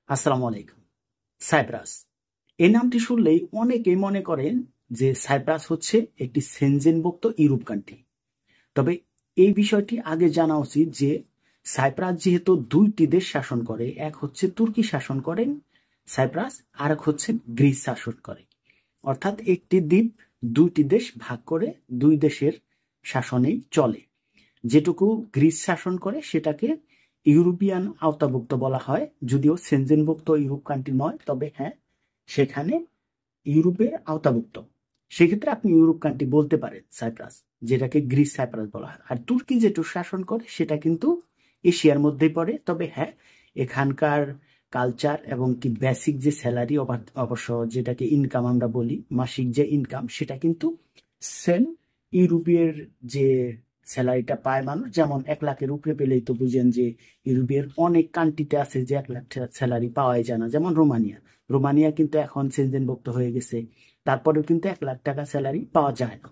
আসসালামু আলাইকুম। সাইপ্রাস এই নামটি শুনলেই অনেকেই মনে করেন যে সাইপ্রাস হচ্ছে একটি সেনজেনভুক্ত ইউরোপ কান্ট্রি। তবে এই বিষয়টি আগে জানা উচিত যে সাইপ্রাস যেহেতু দুইটি দেশ শাসন করে, এক হচ্ছে তুর্কি শাসন করেন সাইপ্রাস, আর এক হচ্ছে গ্রিস শাসন করে। অর্থাৎ একটি দ্বীপ দুইটি দেশ ভাগ করে দুই দেশের শাসনেই চলে। যেটুকু গ্রিস শাসন করে সেটাকে ইউরোপিয়ান আওতাভুক্ত বলা হয়, যদিও সেনজেনভুক্ত ইউরোপ কান্ট্রি নয়, তবে হ্যাঁ সেখানে ইউরোপের আওতাভুক্ত। সেক্ষেত্রে আপনি ইউরোপ কান্ট্রি বলতে পারেন সাইপ্রাস, যেটাকে গ্রিস সাইপ্রাস বলা হয়। আর তুর্কি যেটুকু শাসন করে সেটা কিন্তু এশিয়ার মধ্যেই পড়ে, তবে হ্যাঁ এখানকার কালচার এবং কি বেসিক যে স্যালারি অবশ্য যেটাকে ইনকাম আমরা বলি, মাসিক যে ইনকাম, সেটা কিন্তু সেম ইউরোপের যে স্যালারিটা পায় মানুষ। যেমন 1 লাখের উপরে পেলেই তো বুঝেন যে ইউরোপের অনেক কান্ট্রিতে আছে যে 1 লাখ স্যালারি পাওয়াই যায় না, যেমন রোমানিয়া। রোমানিয়া কিন্তু এখন সেনজেনভুক্ত হয়ে গেছে, তারপরেও কিন্তু 1 লাখ টাকা স্যালারি পাওয়া যায় না।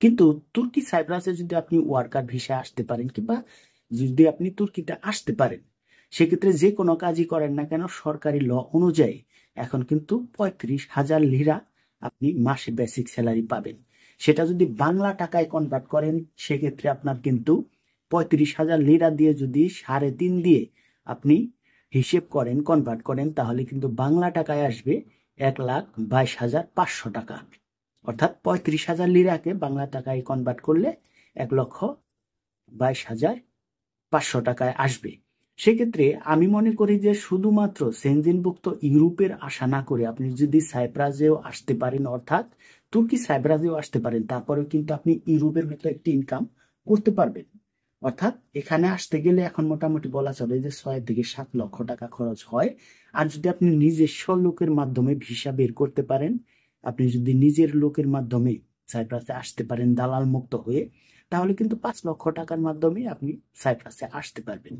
কিন্তু তুর্কি সাইপ্রাসে যদি আপনি ওয়ার্কার ভিসা আসতে পারেন, কিংবা যদি আপনি তুর্কিতে আসতে পারেন, সেক্ষেত্রে যে কোনো কাজই করেন না কেন সরকারি ল অনুযায়ী এখন কিন্তু 35,000 লিরা আপনি মাসে বেসিক স্যালারি পাবেন। সেটা যদি বাংলা টাকায় কনভার্ট করেন সেক্ষেত্রে আপনার কিন্তু 35,000 লিরা দিয়ে যদি 3.5 দিয়ে আপনি হিসেব করেন, কনভার্ট করেন, তাহলে কিন্তু বাংলা টাকায় আসবে 1,22,500 টাকা। অর্থাৎ 35,000 লিরাকে বাংলা টাকায় কনভার্ট করলে 1,22,500 টাকায় আসবে। সেক্ষেত্রে আমি মনে করি যে শুধুমাত্র সেনজেনভুক্ত ইউরোপের আশা না করে আপনি যদি সাইপ্রাসেও আসতে পারেন, অর্থাৎ তুর্কি সাইপ্রাসেও আসতে পারেন, তারপরেও কিন্তু আপনি ইউরোপের মতো একটি ইনকাম করতে পারবেন। অর্থাৎ এখানে আসতে গেলে এখন মোটামুটি বলা চলে যে 6 থেকে 7 লক্ষ টাকা খরচ হয়। আর যদি আপনি নিজস্ব লোকের মাধ্যমে ভিসা বের করতে পারেন, আপনি যদি নিজের লোকের মাধ্যমে সাইপ্রাসে আসতে পারেন দালাল মুক্ত হয়ে, তাহলে কিন্তু 5 লক্ষ টাকার মাধ্যমে আপনি সাইপ্রাসে আসতে পারবেন।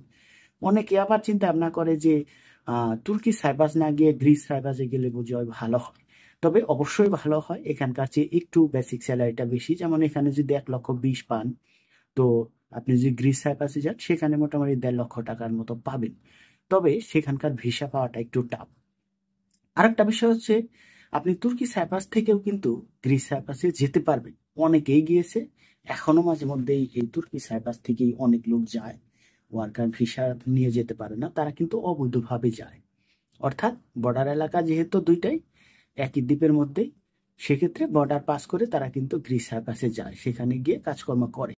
অনেকে আবার চিন্তা ভাবনা করে যে তুর্কি সাইপ্রাস না গিয়ে গ্রিস সাইপ্রাসে গেলে বুঝি হয় ভালো হয়। তবে অবশ্যই ভালো হয়, এখানকার চেয়ে একটু বেসিক স্যালারিটা বেশি। যেমন এখানে যদি 1,20,000 পান, তো আপনি যদি গ্রিস সাইপ্রাসে যান সেখানে মোটামুটি 1.5 লক্ষ টাকার মতো পাবেন। তবে সেখানকার ভিসা পাওয়াটা একটু টাফ। আরেকটা বিষয় হচ্ছে, আপনি তুর্কি সাইপ্রাস থেকেও কিন্তু গ্রিস সাইপ্রাসে যেতে পারবেন। অনেকেই গিয়েছে, এখনো মাঝে মধ্যেই এই তুর্কি সাইপ্রাস থেকেই অনেক লোক যায়। ওয়ার্কার ভিসা নিয়ে যেতে পারে না, তারা কিন্তু অবৈধভাবে যায়। অর্থাৎ বর্ডার এলাকা যেহেতু দুইটাই একই দ্বীপের মধ্যে, সেক্ষেত্রে বর্ডার পাস করে তারা কিন্তু গ্রিস সাইপ্রাসে যায়, সেখানে গিয়ে কাজকর্ম করে।